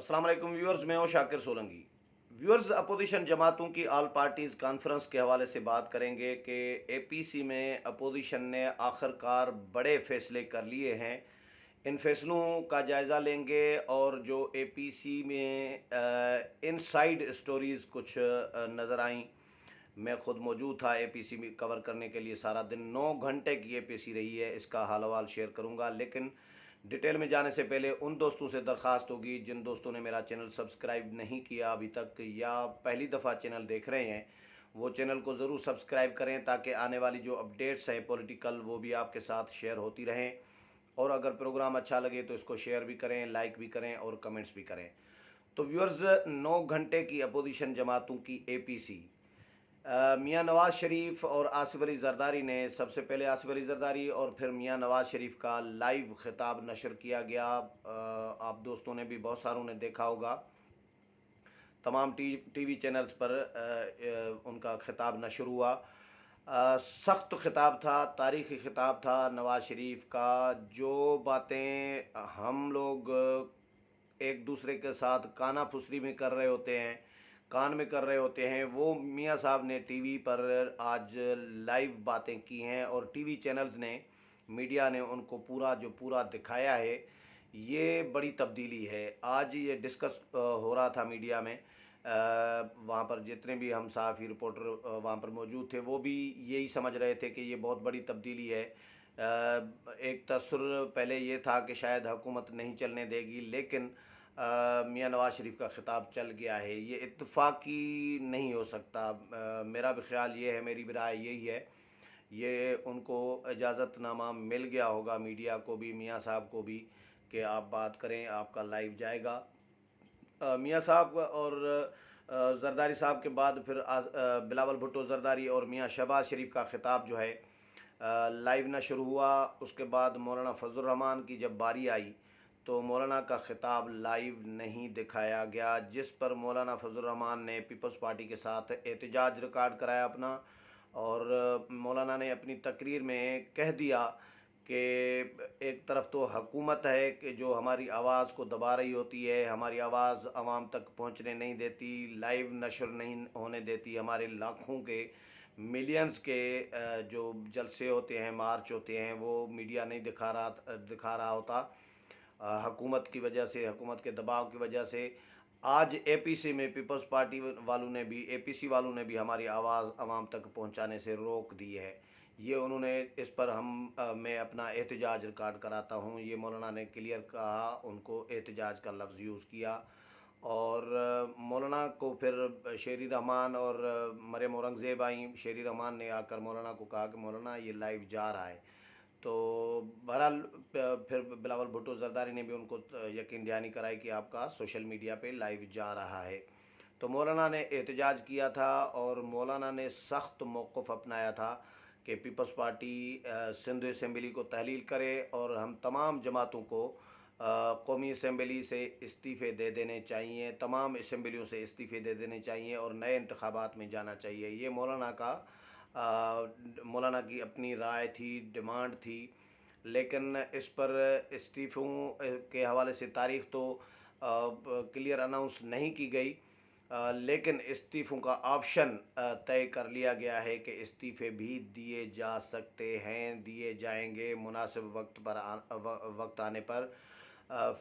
अस्सलाम वालेकुम व्यूअर्स, मैं हूं शाकिर सोलंकी। व्यूअर्स, अपोजिशन जमातों की ऑल पार्टीज़ कॉन्फ्रेंस के हवाले से बात करेंगे कि एपीसी में अपोजिशन ने आखिरकार बड़े फैसले कर लिए हैं। इन फैसलों का जायज़ा लेंगे और जो एपीसी में इनसाइड स्टोरीज़ कुछ नज़र आईं। मैं ख़ुद मौजूद था एपीसी में कवर करने के लिए। सारा दिन 9 घंटे की एपीसी रही है, इसका हाल हवाल शेयर करूँगा। लेकिन डिटेल में जाने से पहले उन दोस्तों से दरख्वास्त होगी जिन दोस्तों ने मेरा चैनल सब्सक्राइब नहीं किया अभी तक या पहली दफ़ा चैनल देख रहे हैं, वो चैनल को ज़रूर सब्सक्राइब करें ताकि आने वाली जो अपडेट्स हैं पॉलिटिकल वो भी आपके साथ शेयर होती रहें। और अगर प्रोग्राम अच्छा लगे तो इसको शेयर भी करें, लाइक भी करें और कमेंट्स भी करें। तो व्यूअर्स, 9 घंटे की अपोजिशन जमातों की एपीसी, मियां नवाज़ शरीफ और आसिफ अली ज़रदारी ने, सबसे पहले आसिफ अली ज़रदारी और फिर मियां नवाज़ शरीफ का लाइव खिताब नशर किया गया। आप दोस्तों ने भी, बहुत सारों ने देखा होगा, तमाम टीवी चैनल्स पर उनका खिताब नशर हुआ। सख्त खिताब था, तारीख़ी खिताब था नवाज़ शरीफ का। जो बातें हम लोग एक दूसरे के साथ काना फुसरी में कर रहे होते हैं, कान में कर रहे होते हैं, वो मियाँ साहब ने टीवी पर आज लाइव बातें की हैं और टीवी चैनल्स ने, मीडिया ने उनको पूरा दिखाया है। ये बड़ी तब्दीली है। आज ये डिस्कस हो रहा था मीडिया में। वहाँ पर जितने भी हम सहाफ़ी रिपोर्टर वहाँ पर मौजूद थे वो भी यही समझ रहे थे कि ये बहुत बड़ी तब्दीली है। एक तसव्वुर पहले ये था कि शायद हुकूमत नहीं चलने देगी, लेकिन मियां नवाज़ शरीफ का ख़िताब चल गया है। ये इत्तफ़ाक़ी नहीं हो सकता। मेरा भी ख़्याल ये है, मेरी भी राय यही है। ये उनको इजाज़तनामा मिल गया होगा, मीडिया को भी, मियां साहब को भी, कि आप बात करें, आपका लाइव जाएगा। मियां साहब और ज़रदारी साहब के बाद फिर बिलावल भुट्टो ज़रदारी और मियां शहबाज शरीफ का ख़िताब जो है लाइव नशर हुआ। उसके बाद मौलाना फजल रहमान की जब बारी आई तो मौलाना का ख़िताब लाइव नहीं दिखाया गया, जिस पर मौलाना फजल रहमान ने पीपल्स पार्टी के साथ एहतजाज रिकॉर्ड कराया अपना। और मौलाना ने अपनी तकरीर में कह दिया कि एक तरफ तो हुकूमत है कि जो हमारी आवाज़ को दबा रही होती है, हमारी आवाज़ आवाम तक पहुंचने नहीं देती, लाइव नशर नहीं होने देती, हमारे लाखों के, मिलियंस के जो जलसे होते हैं, मार्च होते हैं, वो मीडिया नहीं दिखा रहा होता हुकूमत की वजह से, हुकूमत के दबाव की वजह से। आज एपीसी में पीपल्स पार्टी वालों ने भी, एपीसी वालों ने भी हमारी आवाज़ आवाम तक पहुंचाने से रोक दी है। ये उन्होंने, इस पर मैं अपना एहतजाज रिकॉर्ड कराता हूँ। ये मौलाना ने क्लियर कहा, उनको एहतजाज का लफ्ज़ यूज़ किया। और मौलाना को फिर शेरी रहमान और मरियम औरंगज़ेब आई। शेरी रहमान ने आकर मौलाना को कहा कि मौलाना ये लाइव जा रहा है। तो बहरहाल फिर बिलावल भुट्टो ज़रदारी ने भी उनको यकीन दहानी कराई कि आपका सोशल मीडिया पे लाइव जा रहा है। तो मौलाना ने एहतजाज किया था और मौलाना ने सख्त मौक़िफ़ अपनाया था कि पीपल्स पार्टी सिंध असम्बली को तहलील करे और हम तमाम जमातों को कौमी असम्बली से इस्तीफ़े दे देने चाहिए, तमाम असम्बलियों से इस्तीफ़े दे देने चाहिए और नए इंतखाबात में जाना चाहिए। ये मौलाना की अपनी राय थी, डिमांड थी। लेकिन इस पर इस्तीफ़ों के हवाले से तारीख़ तो क्लियर अनाउंस नहीं की गई, लेकिन इस्तीफ़ों का ऑप्शन तय कर लिया गया है कि इस्तीफ़े भी दिए जा सकते हैं, दिए जाएंगे मुनासिब वक्त आने पर।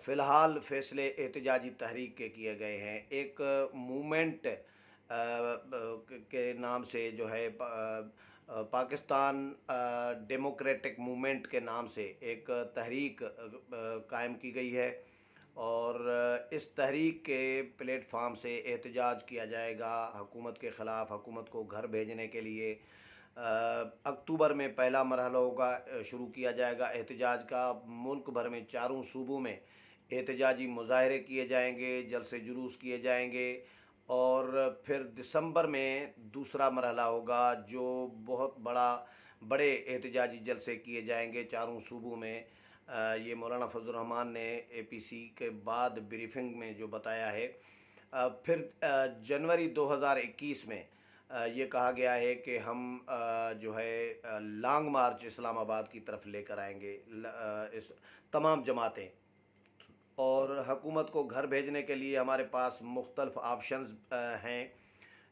फ़िलहाल फ़ैसले एहतजाजी तहरीक के किए गए हैं। एक मूवमेंट के नाम से जो है पाकिस्तान डेमोक्रेटिक मूवमेंट के नाम से एक तहरीक कायम की गई है और इस तहरीक के प्लेटफार्म से एहतजाज किया जाएगा हुकूमत के ख़िलाफ़, हुकूमत को घर भेजने के लिए। अक्टूबर में पहला मरहला होगा, शुरू किया जाएगा एहतजाज का। मुल्क भर में चारों सूबों में एहतजाजी मुज़ाहरे किए जाएंगे, जलसे जुलूस किए जाएंगे और फिर दिसंबर में दूसरा मरहला होगा जो बहुत बड़े एहतजाजी जलसे किए जाएंगे चारों सूबों में। ये मौलाना फजल रहमान ने एपीसी के बाद ब्रीफिंग में जो बताया है। फिर जनवरी 2021 में ये कहा गया है कि हम जो है लॉन्ग मार्च इस्लामाबाद की तरफ लेकर आएंगे, इस तमाम जमातें। اور حکومت کو گھر بھیجنے کے لیے ہمارے پاس مختلف آپشنز ہیں۔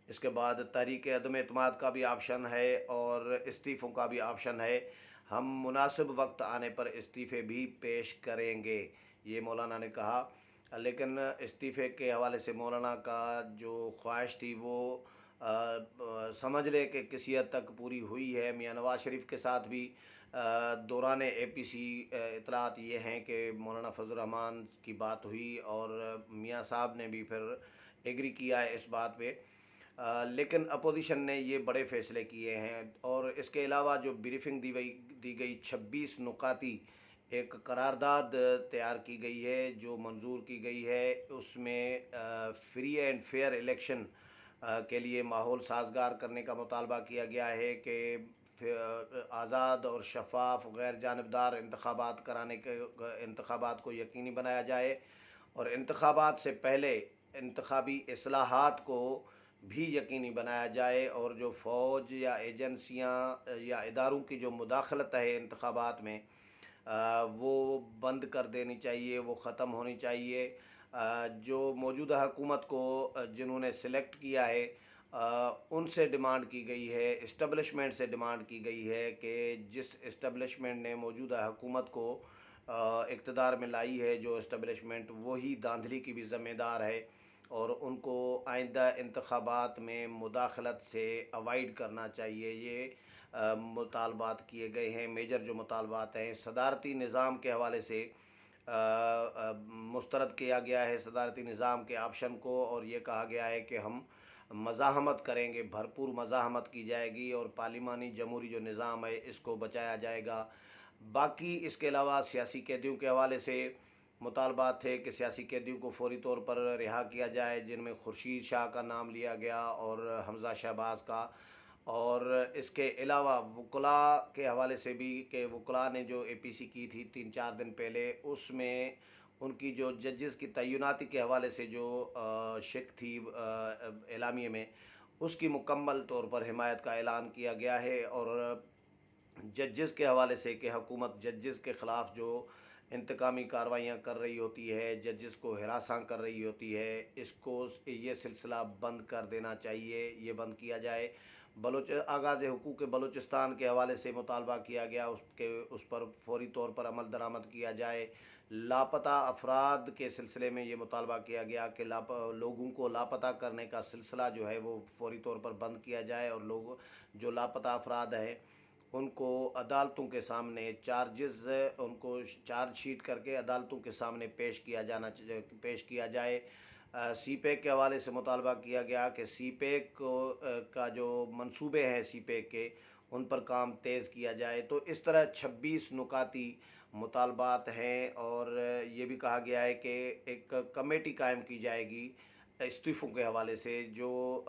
اس کے بعد تحریک عدم اعتماد کا بھی آپشن ہے اور استعفوں کا بھی آپشن ہے۔ ہم مناسب وقت آنے پر استعفے بھی پیش کریں گے، یہ مولانا نے کہا۔ لیکن استعفے کے حوالے سے مولانا کا جو خواہش تھی وہ سمجھ لے کہ کسی حد تک پوری ہوئی ہے۔ میاں نواز شریف کے ساتھ بھی دوران اے پی سی اطلاعات یہ ہیں کہ مولانا فضل الرحمان کی بات ہوئی اور میاں صاحب نے بھی پھر ایگری کیا ہے اس بات پہ، لیکن اپوزیشن نے یہ بڑے فیصلے کیے ہیں۔ اور اس کے علاوہ جو بریفنگ دی گئی 26 نکاتی ایک قرارداد تیار کی گئی ہے جو منظور کی گئی ہے، اس میں فری اینڈ فیئر الیکشن کے لیے ماحول سازگار کرنے کا مطالبہ کیا گیا ہے کہ آزاد اور شفاف غیر جانبدار انتخابات کرانے کے انتخابات کو یقینی بنایا جائے اور انتخابات سے پہلے انتخابی اصلاحات کو بھی یقینی بنایا جائے، اور جو فوج یا ایجنسیاں یا اداروں کی جو مداخلت ہے انتخابات میں وہ بند کر دینی چاہیے، وہ ختم ہونی چاہیے۔ جو موجودہ حکومت کو جنہوں نے سلیکٹ کیا ہے ان سے ڈیمانڈ کی گئی ہے، اسٹیبلشمنٹ سے ڈیمانڈ کی گئی ہے کہ جس اسٹیبلشمنٹ نے موجودہ حکومت کو اقتدار میں لائی ہے، جو اسٹیبلشمنٹ وہی دھاندلی کی بھی ذمہ دار ہے، اور ان کو آئندہ انتخابات میں مداخلت سے اوائڈ کرنا چاہیے۔ یہ مطالبات کیے گئے ہیں۔ میجر جو مطالبات ہیں صدارتی نظام کے حوالے سے مسترد کیا گیا ہے، صدارتی نظام کے آپشن کو، اور یہ کہا گیا ہے کہ ہم مزاحمت کریں گے، بھرپور مزاحمت کی جائے گی اور پارلیمانی جمہوری جو نظام ہے اس کو بچایا جائے گا۔ باقی اس کے علاوہ سیاسی قیدیوں کے حوالے سے مطالبات تھے کہ سیاسی قیدیوں کو فوری طور پر رہا کیا جائے، جن میں خورشید شاہ کا نام لیا گیا اور حمزہ شہباز کا، اور اس کے علاوہ وکلاء کے حوالے سے بھی کہ وکلاء نے جو اے پی سی کی تھی 3-4 دن پہلے، اس میں ان کی جو ججز کی تعیناتی کے حوالے سے جو شک تھی اعلامیے میں، اس کی مکمل طور پر حمایت کا اعلان کیا گیا ہے۔ اور ججز کے حوالے سے کہ حکومت ججز کے خلاف جو انتقامی کارروائیاں کر رہی ہوتی ہے، ججز کو ہراساں کر رہی ہوتی ہے، اس کو یہ سلسلہ بند کر دینا چاہیے، یہ بند کیا جائے۔ آغاز حقوق بلوچستان کے حوالے سے مطالبہ کیا گیا اس پر فوری طور پر عمل درآمد کیا جائے۔ لاپتہ افراد کے سلسلے میں یہ مطالبہ کیا گیا کہ لوگوں کو لاپتہ کرنے کا سلسلہ جو ہے وہ فوری طور پر بند کیا جائے، اور لوگ جو لاپتہ افراد ہیں ان کو عدالتوں کے سامنے ان کو چارج شیٹ کر کے عدالتوں کے سامنے پیش کیا جائے۔ سی پیک کے حوالے سے مطالبہ کیا گیا کہ سی پیک کا جو منصوبے ہیں سی پیک کے، ان پر کام تیز کیا جائے۔ تو اس طرح 26 نکاتی مطالبات ہیں، اور یہ بھی کہا گیا ہے کہ ایک کمیٹی قائم کی جائے گی استعفوں کے حوالے سے، جو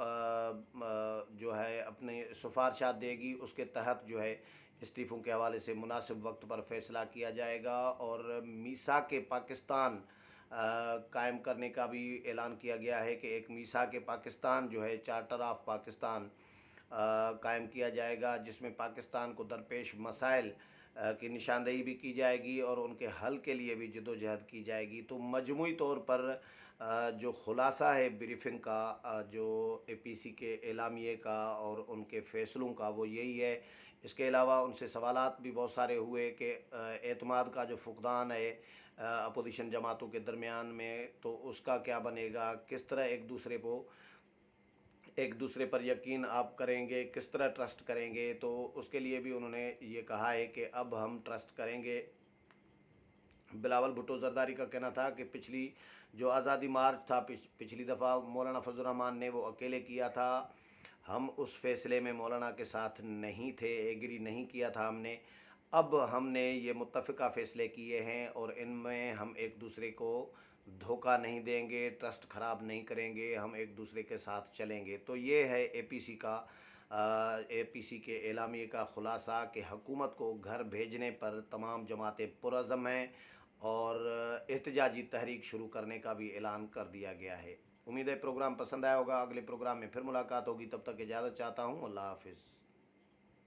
ہے اپنے سفارشات دے گی، اس کے تحت جو ہے استعفوں کے حوالے سے مناسب وقت پر فیصلہ کیا جائے گا۔ اور میثاق پاکستان قائم کرنے کا بھی اعلان کیا گیا ہے کہ ایک میثاق پاکستان جو ہے چارٹر آف پاکستان قائم کیا جائے گا، جس میں پاکستان کو درپیش مسائل کی نشاندہی بھی کی جائے گی اور ان کے حل کے لیے بھی جدوجہد کی جائے گی۔ تو مجموعی طور پر جو خلاصہ ہے بریفنگ کا، جو اے پی سی کے اعلامیے کا اور ان کے فیصلوں کا، وہ یہی ہے۔ اس کے علاوہ ان سے سوالات بھی بہت سارے ہوئے کہ اعتماد کا جو فقدان ہے اپوزیشن جماعتوں کے درمیان میں، تو اس کا کیا بنے گا، کس طرح ایک دوسرے پر یقین آپ کریں گے، کس طرح ٹرسٹ کریں گے۔ تو اس کے لیے بھی انہوں نے یہ کہا ہے کہ اب ہم ٹرسٹ کریں گے۔ بلاول بھٹو زرداری کا کہنا تھا کہ پچھلی جو آزادی مارچ تھا پچھلی دفعہ مولانا فضل الرحمان نے وہ اکیلے کیا تھا، ہم اس فیصلے میں مولانا کے ساتھ نہیں تھے، ایگری نہیں کیا تھا ہم نے۔ اب ہم نے یہ متفقہ فیصلے کیے ہیں اور ان میں ہم ایک دوسرے کو دھوکہ نہیں دیں گے، ٹرسٹ خراب نہیں کریں گے، ہم ایک دوسرے کے ساتھ چلیں گے۔ تو یہ ہے اے پی سی کے اعلامیے کا خلاصہ کہ حکومت کو گھر بھیجنے پر تمام جماعتیں پرعزم ہیں اور احتجاجی تحریک شروع کرنے کا بھی اعلان کر دیا گیا ہے۔ امید ہے پروگرام پسند آیا ہوگا، اگلے پروگرام میں پھر ملاقات ہوگی، تب تک اجازت چاہتا ہوں، اللہ حافظ۔